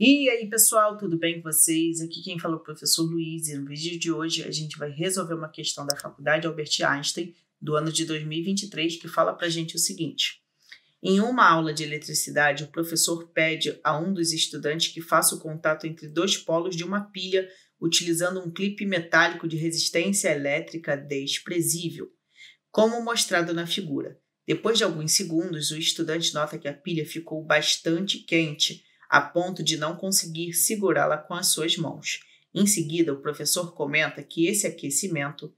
E aí, pessoal, tudo bem com vocês? Aqui quem falou é o professor Luiz, e no vídeo de hoje a gente vai resolver uma questão da Faculdade Albert Einstein do ano de 2023 que fala pra gente o seguinte: em uma aula de eletricidade, o professor pede a um dos estudantes que faça o contato entre dois polos de uma pilha utilizando um clipe metálico de resistência elétrica desprezível, como mostrado na figura. Depois de alguns segundos, o estudante nota que a pilha ficou bastante quente, a ponto de não conseguir segurá-la com as suas mãos. Em seguida, o professor comenta que esse aquecimento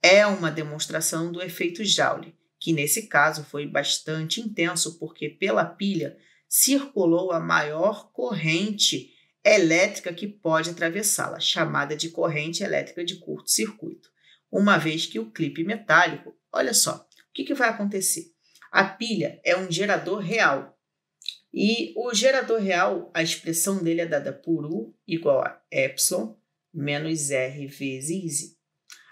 é uma demonstração do efeito Joule, que nesse caso foi bastante intenso porque pela pilha circulou a maior corrente elétrica que pode atravessá-la, chamada de corrente elétrica de curto-circuito, uma vez que o clipe metálico, olha só, o que vai acontecer? A pilha é um gerador real, e o gerador real, a expressão dele é dada por U igual a epsilon menos R vezes I.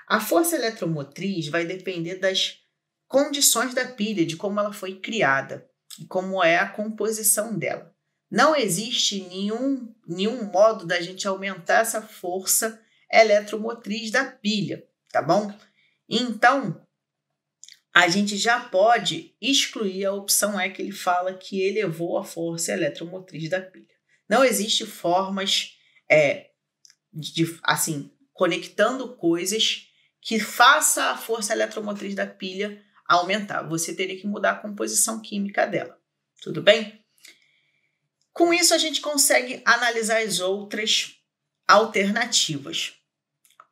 A força eletromotriz vai depender das condições da pilha, de como ela foi criada e como é a composição dela. Não existe nenhum modo da gente aumentar essa força eletromotriz da pilha, tá bom? Então, a gente já pode excluir a opção E que ele fala que elevou a força eletromotriz da pilha. Não existe formas, conectando coisas que faça a força eletromotriz da pilha aumentar. Você teria que mudar a composição química dela. Tudo bem? Com isso, a gente consegue analisar as outras alternativas.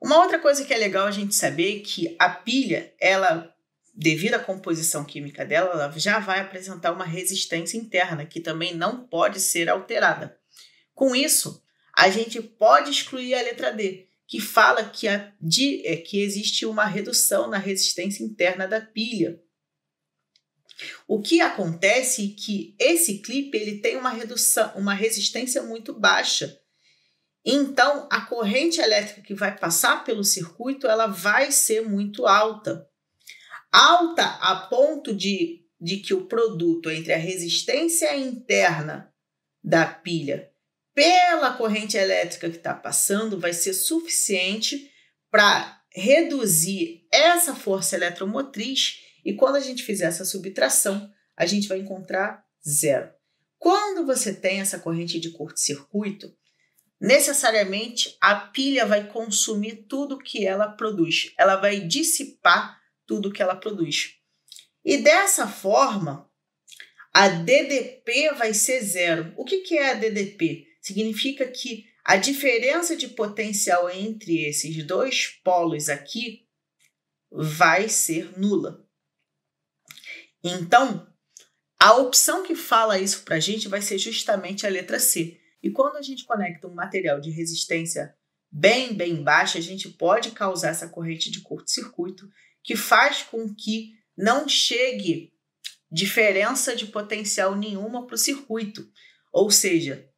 Uma outra coisa que é legal a gente saber é que a pilha, devido à composição química dela, ela já vai apresentar uma resistência interna, que também não pode ser alterada. Com isso, a gente pode excluir a letra D, que fala que existe uma redução na resistência interna da pilha. O que acontece é que esse clipe ele tem uma resistência muito baixa. Então, a corrente elétrica que vai passar pelo circuito ela vai ser muito alta. Alta a ponto de que o produto entre a resistência interna da pilha pela corrente elétrica que está passando vai ser suficiente para reduzir essa força eletromotriz e quando a gente fizer essa subtração, a gente vai encontrar zero. Quando você tem essa corrente de curto-circuito, necessariamente a pilha vai consumir tudo que ela produz, ela vai dissipar tudo que ela produz. E dessa forma, a DDP vai ser zero. O que é a DDP? Significa que a diferença de potencial entre esses dois polos aqui vai ser nula. Então, a opção que fala isso para a gente vai ser justamente a letra C. E quando a gente conecta um material de resistência bem baixa, a gente pode causar essa corrente de curto-circuito que faz com que não chegue diferença de potencial nenhuma para o circuito. Ou seja,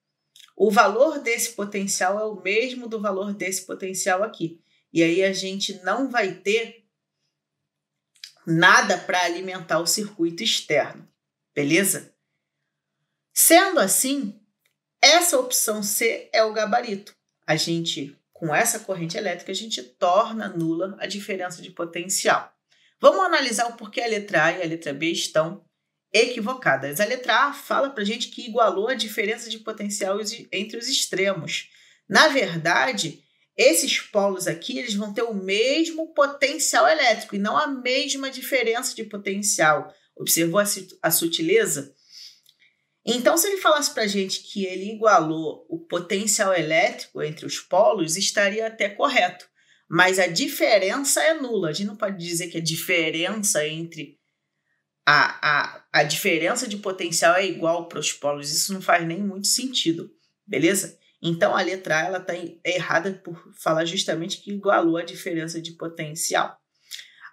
o valor desse potencial é o mesmo do valor desse potencial aqui. E aí a gente não vai ter nada para alimentar o circuito externo. Beleza? Sendo assim, essa opção C é o gabarito. Com essa corrente elétrica, a gente torna nula a diferença de potencial. Vamos analisar o porquê a letra A e a letra B estão equivocadas. A letra A fala para a gente que igualou a diferença de potencial entre os extremos. Na verdade, esses polos aqui eles vão ter o mesmo potencial elétrico e não a mesma diferença de potencial. Observou a sutileza? Então, se ele falasse para a gente que ele igualou o potencial elétrico entre os polos, estaria até correto. Mas a diferença é nula. A gente não pode dizer que a diferença entre a diferença de potencial é igual para os polos. Isso não faz nem muito sentido, beleza? Então, a letra A ela está errada por falar justamente que igualou a diferença de potencial.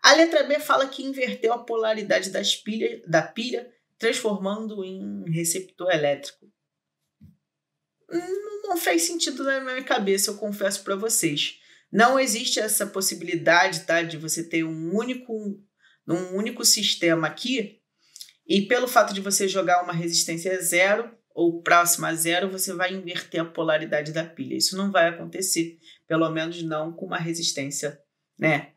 A letra B fala que inverteu a polaridade da pilha, transformando em receptor elétrico. Não fez sentido na minha cabeça, eu confesso para vocês. Não existe essa possibilidade, tá, de você ter um único sistema aqui e pelo fato de você jogar uma resistência zero, ou próxima a zero, você vai inverter a polaridade da pilha. Isso não vai acontecer, pelo menos não com uma resistência, né?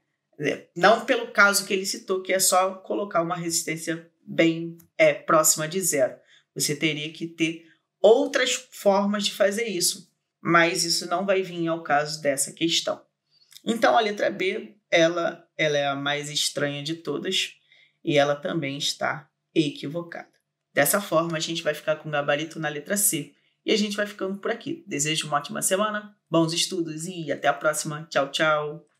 Não pelo caso que ele citou, que é só colocar uma resistência bem próxima de zero. Você teria que ter outras formas de fazer isso, mas isso não vai vir ao caso dessa questão. Então, a letra B, ela é a mais estranha de todas e ela também está equivocada. Dessa forma, a gente vai ficar com gabarito na letra C e a gente vai ficando por aqui. Desejo uma ótima semana, bons estudos e até a próxima. Tchau, tchau!